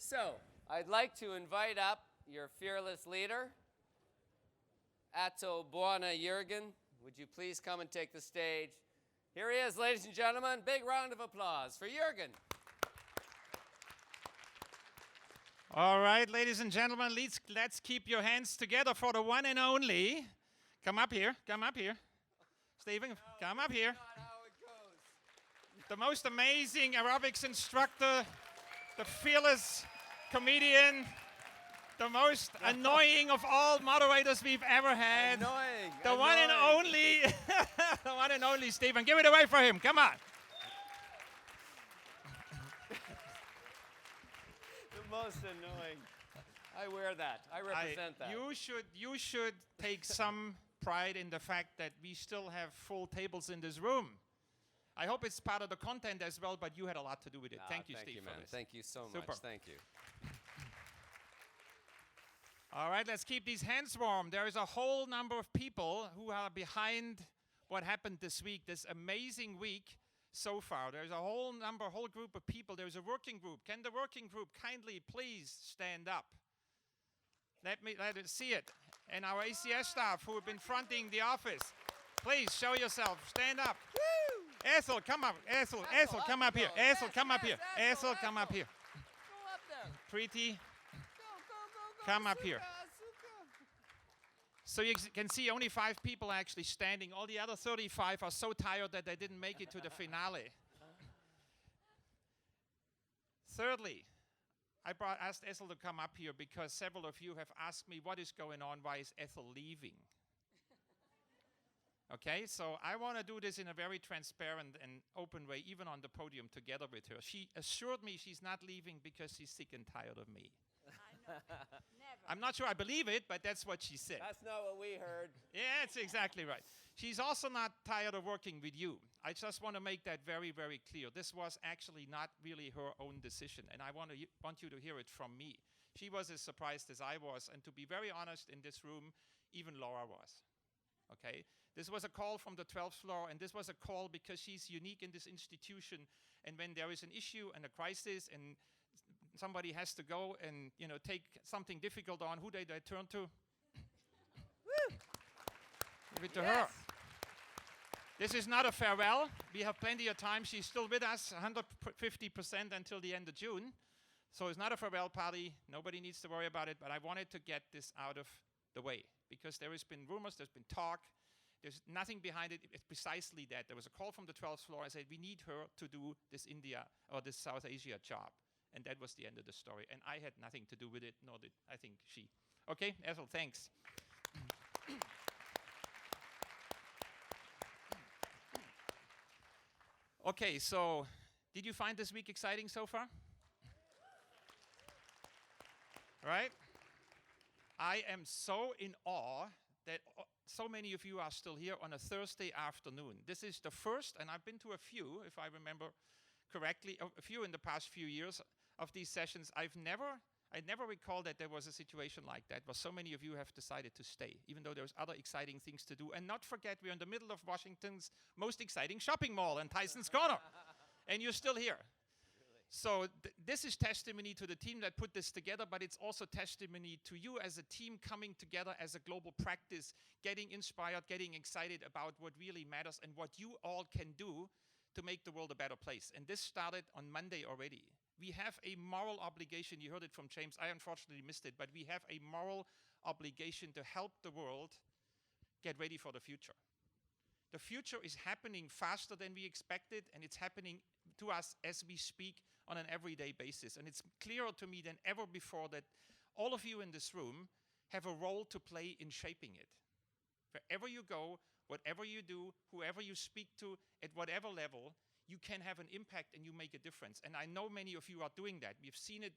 So, I'd like to invite up your fearless leader, Ato Buona Jürgen. Would you please come and take the stage? Here he is, ladies and gentlemen. Big round of applause for Jürgen. All right, ladies and gentlemen, let's keep your hands together for the one and only. Come up here. Stephen, come up here. Not how it goes. The most amazing aerobics instructor, the fearless comedian, the most annoying of all moderators we've ever had. Annoying. The one and only, the one and only Stephen. Give it away for him. Come on. The most annoying. I wear that. I represent that. You should take some pride in the fact that we still have full tables in this room. I hope it's part of the content as well, but you had a lot to do with it. Thank you, Steve, man. for this. Thank you so Super. much. Thank you. All right, let's keep these hands warm. There is a whole number of people who are behind what happened this week, this amazing week so far. There's a whole group of people. There's a working group. Can the working group kindly please stand up? Let us see it. And our ACS staff who have been fronting the office, please show yourself. Stand up. Woo! Ethel, come up. Ethel, come up here. Ethel, come up here. Ethel, come up here. Go up there. Preeti, Go. come up here. Asuka. So you can see only 5 people are actually standing. All the other 35 are so tired that they didn't make it to the finale. Thirdly, I asked Ethel to come up here because several of you have asked me what is going on, why is Ethel leaving? Okay, so I want to do this in a very transparent and open way, even on the podium together with her. She assured me she's not leaving because she's sick and tired of me. I know. Never. I'm not sure I believe it, but that's what she said. That's not what we heard. Yeah, that's exactly right. She's also not tired of working with you. I just want to make that very, very clear. This was actually not really her own decision, and I want you to hear it from me. She was as surprised as I was, and to be very honest, in this room, even Laura was. Okay? This was a call from the 12th floor, and this was a call because she's unique in this institution, and when there is an issue and a crisis and somebody has to go and take something difficult on, who they turn to? Woo! Give it to her. This is not a farewell. We have plenty of time. She's still with us, 150% until the end of June. So it's not a farewell party. Nobody needs to worry about it. But I wanted to get this out of the way because there has been rumors, there's been talk. There's nothing behind it. It's precisely that. There was a call from the 12th floor. I said, we need her to do this India or this South Asia job. And that was the end of the story. And I had nothing to do with it, nor did I think she. Okay, Ethel, thanks. Okay, so did you find this week exciting so far? Right? I am so in awe that so many of you are still here on a Thursday afternoon. This is the first, and I've been to a few, if I remember correctly, a few in the past few years of these sessions. I never recall that there was a situation like that where so many of you have decided to stay, even though there's other exciting things to do. And not forget, we're in the middle of Washington's most exciting shopping mall in Tyson's Corner. And you're still here. Really? So this is testimony to the team that put this together, but it's also testimony to you as a team coming together as a global practice, getting inspired, getting excited about what really matters and what you all can do to make the world a better place. And this started on Monday already. We have a moral obligation. You heard it from James. I unfortunately missed it, but we have a moral obligation to help the world get ready for the future. The future is happening faster than we expected, and it's happening to us as we speak on an everyday basis. And it's clearer to me than ever before that all of you in this room have a role to play in shaping it. Wherever you go, whatever you do, whoever you speak to, at whatever level, you can have an impact and you make a difference. And I know many of you are doing that. We've seen it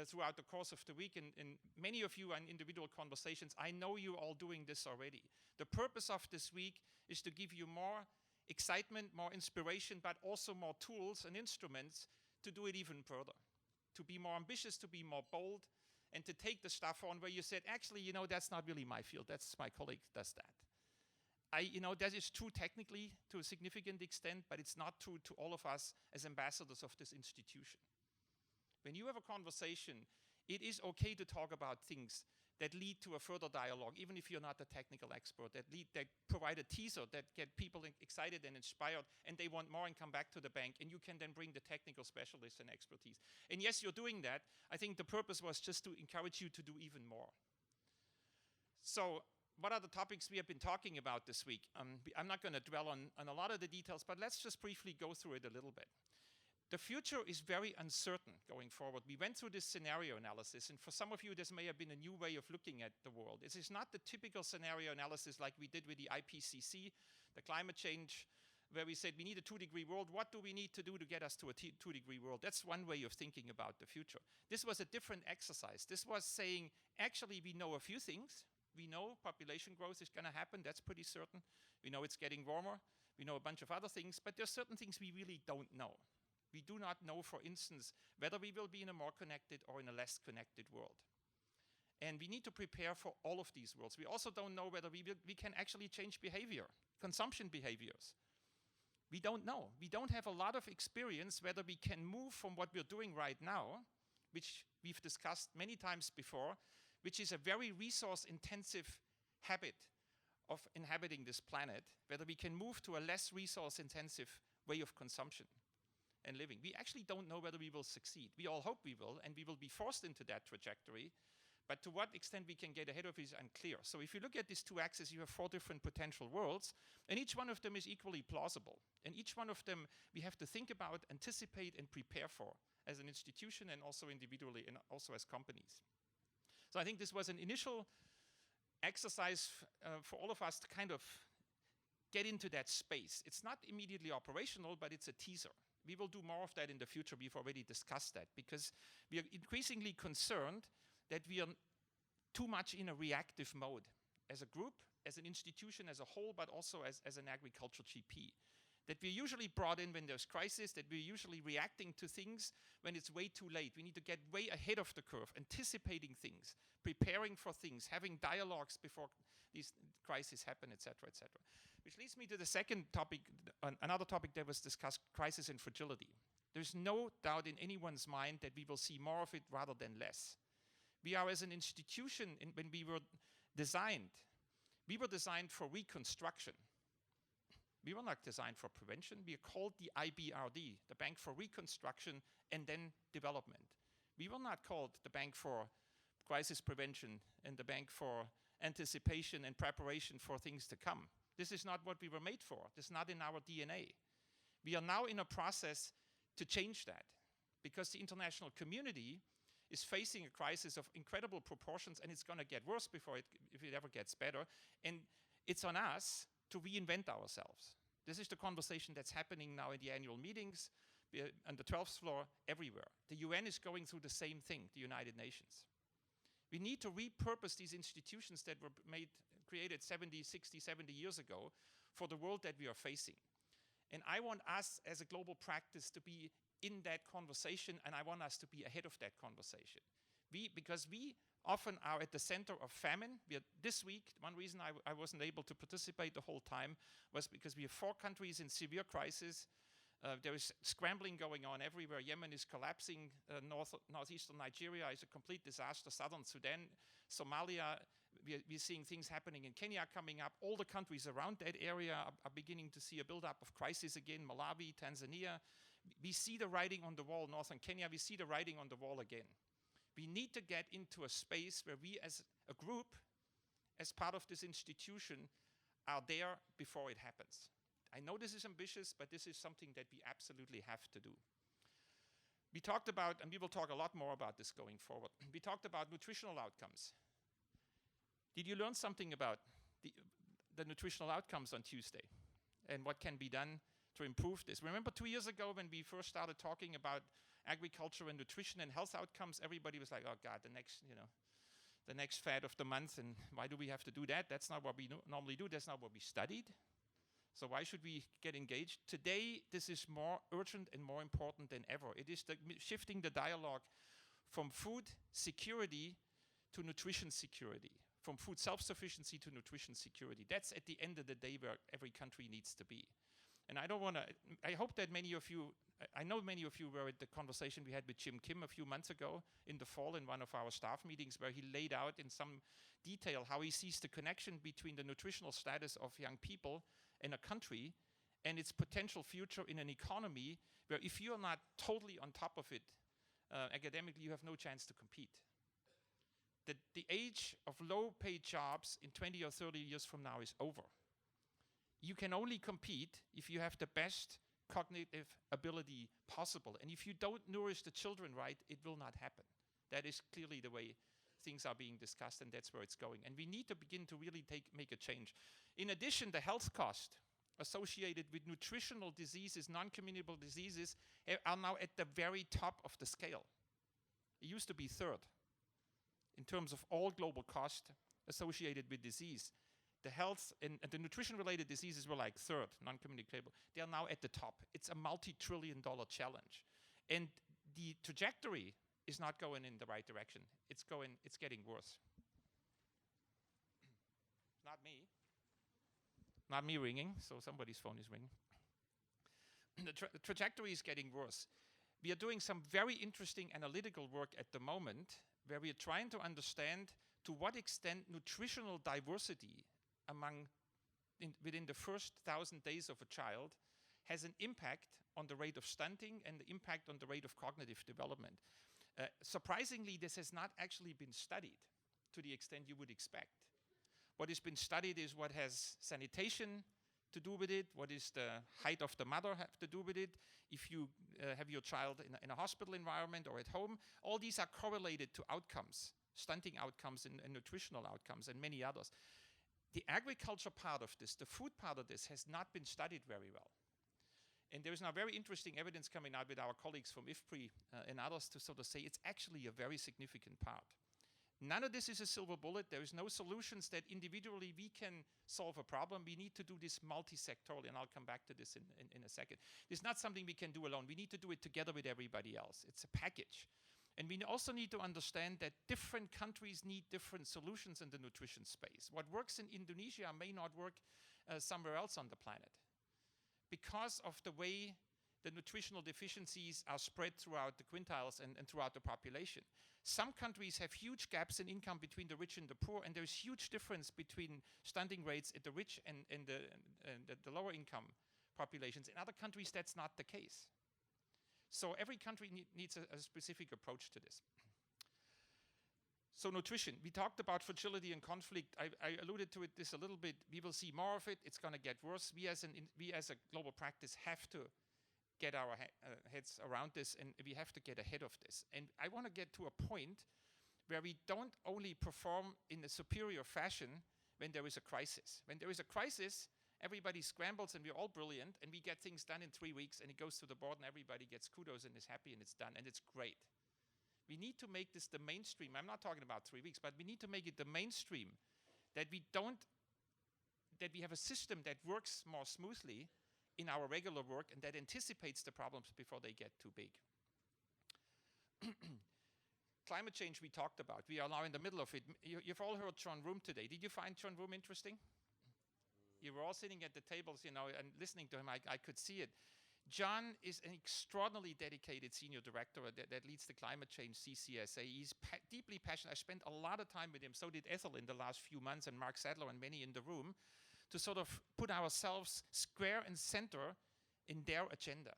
throughout the course of the week, and many of you are in individual conversations. I know you're all doing this already. The purpose of this week is to give you more excitement, more inspiration, but also more tools and instruments to do it even further, to be more ambitious, to be more bold, and to take the stuff on where you said, actually, that's not really my field. That's my colleague does that. That is true technically to a significant extent, but it's not true to all of us as ambassadors of this institution. When you have a conversation, it is okay to talk about things that lead to a further dialogue, even if you're not a technical expert, that provide a teaser, that get people excited and inspired, and they want more and come back to the bank, and you can then bring the technical specialists and expertise. And yes, you're doing that. I think the purpose was just to encourage you to do even more. So what are the topics we have been talking about this week? I'm not going to dwell on a lot of the details, but let's just briefly go through it a little bit. The future is very uncertain going forward. We went through this scenario analysis, and for some of you, this may have been a new way of looking at the world. This is not the typical scenario analysis like we did with the IPCC, the climate change, where we said we need a 2-degree world. What do we need to do to get us to a 2-degree world? That's one way of thinking about the future. This was a different exercise. This was saying, actually, we know a few things. We know population growth is going to happen. That's pretty certain. We know it's getting warmer. We know a bunch of other things, but there's certain things we really don't know. We do not know, for instance, whether we will be in a more connected or in a less connected world. And we need to prepare for all of these worlds. We also don't know whether we can actually change behavior, consumption behaviors. We don't know. We don't have a lot of experience whether we can move from what we're doing right now, which we've discussed many times before, which is a very resource-intensive habit of inhabiting this planet, whether we can move to a less resource-intensive way of consumption and living. We actually don't know whether we will succeed. We all hope we will, and we will be forced into that trajectory, but to what extent we can get ahead of it is unclear. So if you look at these two axes, you have 4 different potential worlds, and each one of them is equally plausible. And each one of them we have to think about, anticipate, and prepare for as an institution and also individually and also as companies. So I think this was an initial exercise for all of us to kind of get into that space. It's not immediately operational, but it's a teaser. We will do more of that in the future. We've already discussed that because we are increasingly concerned that we are too much in a reactive mode as a group, as an institution as a whole, but also as an agriculture GP. That we're usually brought in when there's crisis, that we're usually reacting to things when it's way too late. We need to get way ahead of the curve, anticipating things, preparing for things, having dialogues before these crises happen, etc., etc. Which leads me to the second topic, another topic that was discussed, crisis and fragility. There's no doubt in anyone's mind that we will see more of it rather than less. We are, as an institution, when we were designed for reconstruction. We were not designed for prevention. We are called the IBRD, the Bank for Reconstruction and then Development. We were not called the Bank for Crisis Prevention and the Bank for Anticipation and Preparation for things to come. This is not what we were made for. This is not in our DNA. We are now in a process to change that because the international community is facing a crisis of incredible proportions, and it's going to get worse if it ever gets better. And it's on us to reinvent ourselves. This is the conversation that's happening now in the annual meetings on the 12th floor everywhere. The UN is going through the same thing, the United Nations. We need to repurpose these institutions that were created 60, 70 years ago for the world that we are facing. And I want us as a global practice to be in that conversation, and I want us to be ahead of that conversation. Because we often are at the center of famine. This week, one reason I wasn't able to participate the whole time was because we have 4 countries in severe crisis. There is scrambling going on everywhere. Yemen is collapsing. Northeastern Nigeria is a complete disaster. Southern Sudan, Somalia, we're seeing things happening in Kenya coming up. All the countries around that area are beginning to see a buildup of crisis again. Malawi, Tanzania. We see the writing on the wall. Northern Kenya, we see the writing on the wall again. We need to get into a space where we as a group, as part of this institution, are there before it happens. I know this is ambitious, but this is something that we absolutely have to do. We talked about, and we will talk a lot more about this going forward, we talked about nutritional outcomes. Did you learn something about the nutritional outcomes on Tuesday and what can be done to improve this? Remember 2 years ago when we first started talking about agriculture and nutrition and health outcomes, everybody was like, oh God, the next fad of the month, and why do we have to do that? That's not what we normally do. That's not what we studied. So why should we get engaged? Today, this is more urgent and more important than ever. It is shifting the dialogue from food security to nutrition security, from food self-sufficiency to nutrition security. That's at the end of the day where every country needs to be. And I don't want to, I hope that many of you, I know many of you were at the conversation we had with Jim Kim a few months ago in the fall in one of our staff meetings, where he laid out in some detail how he sees the connection between the nutritional status of young people in a country and its potential future in an economy where if you're not totally on top of it academically, you have no chance to compete. The age of low-paid jobs in 20 or 30 years from now is over. You can only compete if you have the best cognitive ability possible. And if you don't nourish the children right, it will not happen. That is clearly the way things are being discussed, and that's where it's going. And we need to begin to really make a change. In addition, the health cost associated with nutritional diseases, non-communicable diseases, are now at the very top of the scale. It used to be third in terms of all global cost associated with disease. The health and the nutrition-related diseases were like third, non-communicable. They are now at the top. It's a multi-trillion-dollar challenge. And the trajectory is not going in the right direction. It's getting worse. Not me. Not me ringing, so somebody's phone is ringing. The trajectory is getting worse. We are doing some very interesting analytical work at the moment where we are trying to understand to what extent nutritional diversity within the first 1,000 days of a child has an impact on the rate of stunting and the impact on the rate of cognitive development. Surprisingly, this has not actually been studied to the extent you would expect. What has been studied is what has sanitation to do with it, what is the height of the mother have to do with it, if you have your child in a hospital environment or at home. All these are correlated to outcomes, stunting outcomes and nutritional outcomes and many others. The agriculture part of this, the food part of this, has not been studied very well. And there is now very interesting evidence coming out with our colleagues from IFPRI and others to sort of say it's actually a very significant part. None of this is a silver bullet. There is no solutions that individually we can solve a problem. We need to do this multi-sectorally, and I'll come back to this in a second. It's not something we can do alone. We need to do it together with everybody else. It's a package. And we also need to understand that different countries need different solutions in the nutrition space. What works in Indonesia may not work somewhere else on the planet because of the way the nutritional deficiencies are spread throughout the quintiles and throughout the population. Some countries have huge gaps in income between the rich and the poor, and there's huge difference between stunting rates at the rich and the lower income populations. In other countries, that's not the case. So every country needs a specific approach to this. So nutrition, we talked about fragility and conflict. I alluded to this a little bit. We will see more of it. It's going to get worse. We as a global practice have to get our heads around this, and we have to get ahead of this. And I want to get to a point where we don't only perform in a superior fashion when there is a crisis. When there is a crisis, everybody scrambles and we're all brilliant and we get things done in 3 weeks and it goes to the board and everybody gets kudos and is happy and it's done and it's great. We need to make this the mainstream. I'm not talking about 3 weeks, but we need to make it the mainstream that we have a system that works more smoothly in our regular work and that anticipates the problems before they get too big. Climate change we talked about. We are now in the middle of it. You've all heard John Room today. Did you find John Room interesting? You were all sitting at the tables, and listening to him. I could see it. John is an extraordinarily dedicated senior director that leads the climate change CCSA. He's deeply passionate. I spent a lot of time with him. So did Ethel in the last few months, and Mark Sadler and many in the room, to sort of put ourselves square and center in their agenda.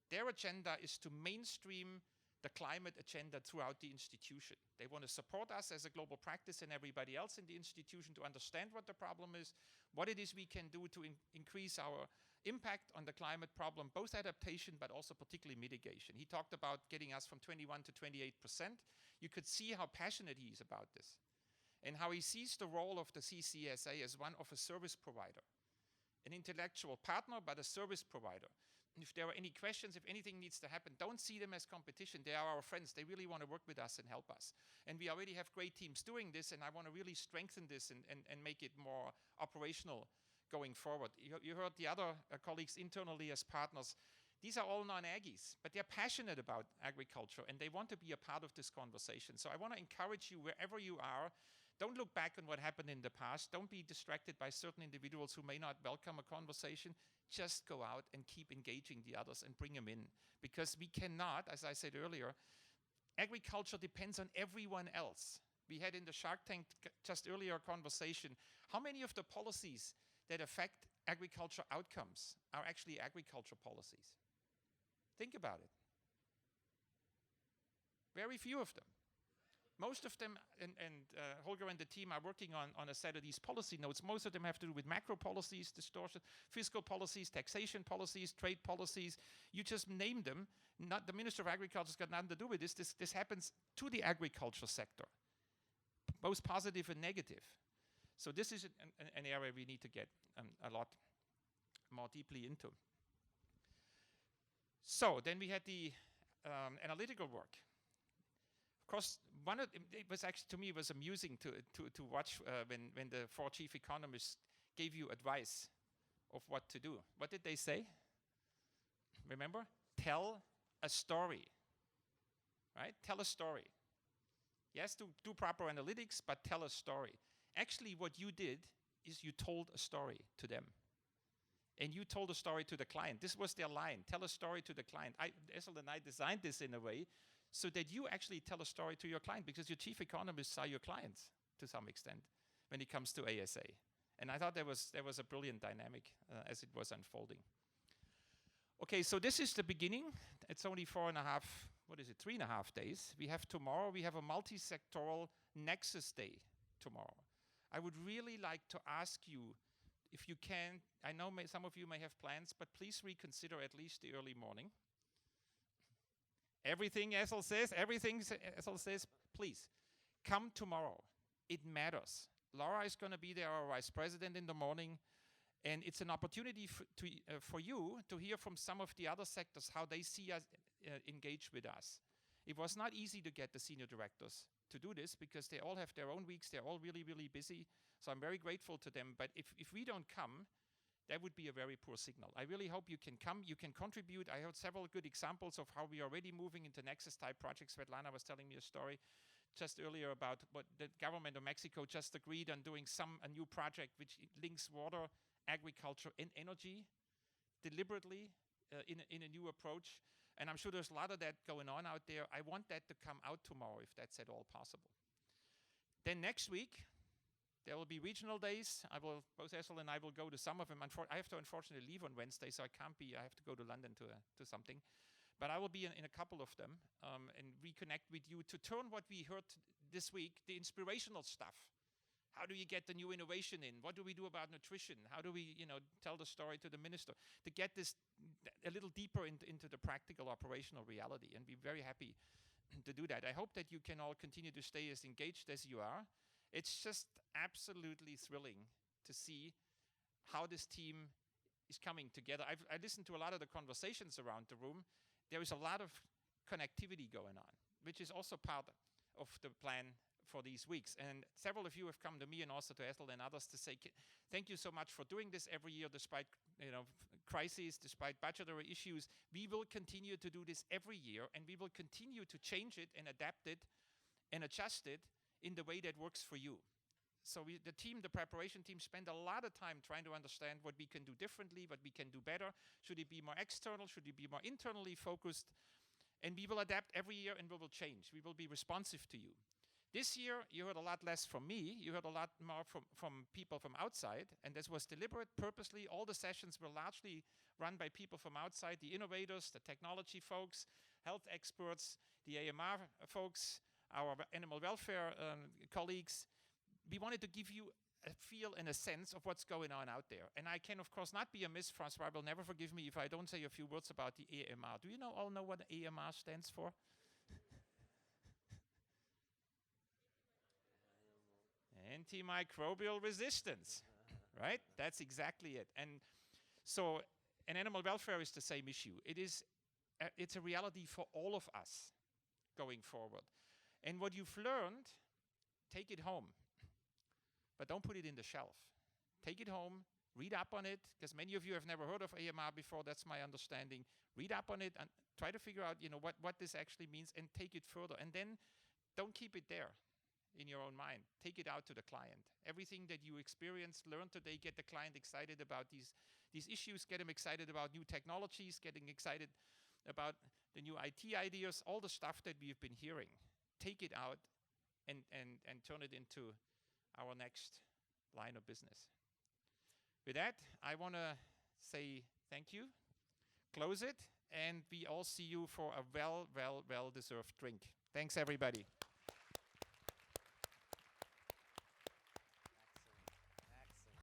Their agenda is to mainstream the climate agenda throughout the institution. They want to support us as a global practice and everybody else in the institution to understand what the problem is, what it is we can do to increase our impact on the climate problem, both adaptation but also particularly mitigation. He talked about getting us from 21 to 28%. You could see how passionate he is about this and how he sees the role of the CCSA as one of a service provider, an intellectual partner but a service provider. If there are any questions, if anything needs to happen, don't see them as competition. They are our friends. They really want to work with us and help us. And we already have great teams doing this, and I want to really strengthen this and make it more operational going forward. You heard the other colleagues internally as partners. These are all non-Aggies, but they're passionate about agriculture, and they want to be a part of this conversation. So I want to encourage you, wherever you are, Don't look back on what happened in the past. Don't be distracted by certain individuals who may not welcome a conversation. Just go out and keep engaging the others and bring them in. Because we cannot, as I said earlier, agriculture depends on everyone else. We had in the Shark Tank just earlier a conversation. How many of the policies that affect agriculture outcomes are actually agriculture policies? Think about it. Very few of them. Most of them, and Holger and the team are working on a set of these policy notes. Most of them have to do with macro policies, distortion, fiscal policies, taxation policies, trade policies. You just name them. Not the Minister of Agriculture's got nothing to do with this. This happens to the agriculture sector, both positive and negative. So this is an area we need to get a lot more deeply into. So then we had the analytical work. Of course, it was actually, to me, it was amusing to watch when the 4 chief economists gave you advice of what to do. What did they say? Remember? Tell a story, right? Tell a story. Yes, do proper analytics, but tell a story. Actually, what you did is you told a story to them. And you told a story to the client. This was their line. Tell a story to the client. Essel and I designed this in a way so that you actually tell a story to your client, because your chief economists are your clients to some extent when it comes to ASA. And I thought there was a brilliant dynamic as it was unfolding. Okay, so this is the beginning. It's only 3.5 days. We have tomorrow, we have a multi-sectoral Nexus Day tomorrow. I would really like to ask you, if you can, I know some of you may have plans, but please reconsider at least the early morning. Everything Essel says, please, come tomorrow. It matters. Laura is going to be there, our vice president, in the morning, and it's an opportunity for you to hear from some of the other sectors how they see us engage with us. It was not easy to get the senior directors to do this because they all have their own weeks. They're all really, really busy. So I'm very grateful to them. But if we don't come, that would be a very poor signal. I really hope you can come, you can contribute. I heard several good examples of how we are already moving into Nexus-type projects. Svetlana was telling me a story just earlier about what the government of Mexico just agreed on doing a new project which links water, agriculture, and energy deliberately in a new approach. And I'm sure there's a lot of that going on out there. I want that to come out tomorrow, if that's at all possible. Then next week, there will be regional days. Both Essel and I will go to some of them. I have to unfortunately leave on Wednesday, so I have to go to London to something. But I will be in a couple of them and reconnect with you to turn what we heard this week, the inspirational stuff. How do you get the new innovation in? What do we do about nutrition? How do we, tell the story to the minister? To get this a little deeper into the practical operational reality, and be very happy to do that. I hope that you can all continue to stay as engaged as you are. It's just absolutely thrilling to see how this team is coming together. I listened to a lot of the conversations around the room. There is a lot of connectivity going on, which is also part of the plan for these weeks. And several of you have come to me and also to Essel and others to say, thank you so much for doing this every year, despite crises, despite budgetary issues. We will continue to do this every year, and we will continue to change it and adapt it and adjust it in the way that works for you. So the preparation team, spend a lot of time trying to understand what we can do differently, what we can do better. Should it be more external? Should it be more internally focused? And we will adapt every year, and we will change. We will be responsive to you. This year, you heard a lot less from me. You heard a lot more from people from outside, and this was deliberate, purposely. All the sessions were largely run by people from outside, the innovators, the technology folks, health experts, the AMR folks, our animal welfare colleagues. We wanted to give you a feel and a sense of what's going on out there. And I can, of course, not be amiss, Francois will never forgive me if I don't say a few words about the AMR. Do you all know what AMR stands for? Antimicrobial resistance, right? That's exactly it. And so, and animal welfare is the same issue. It's a reality for all of us going forward. And what you've learned, take it home. But don't put it in the shelf. Take it home, read up on it, because many of you have never heard of AMR before, that's my understanding. Read up on it and try to figure out what this actually means, and take it further. And then don't keep it there. in your own mind. Take it out to the client. Everything that you experience, learn today, get the client excited about these issues, get them excited about new technologies, getting excited about the new IT ideas, all the stuff that we've been hearing. Take it out and turn it into our next line of business. With that, I want to say thank you, close it, and we all see you for a well-deserved drink. Thanks, everybody.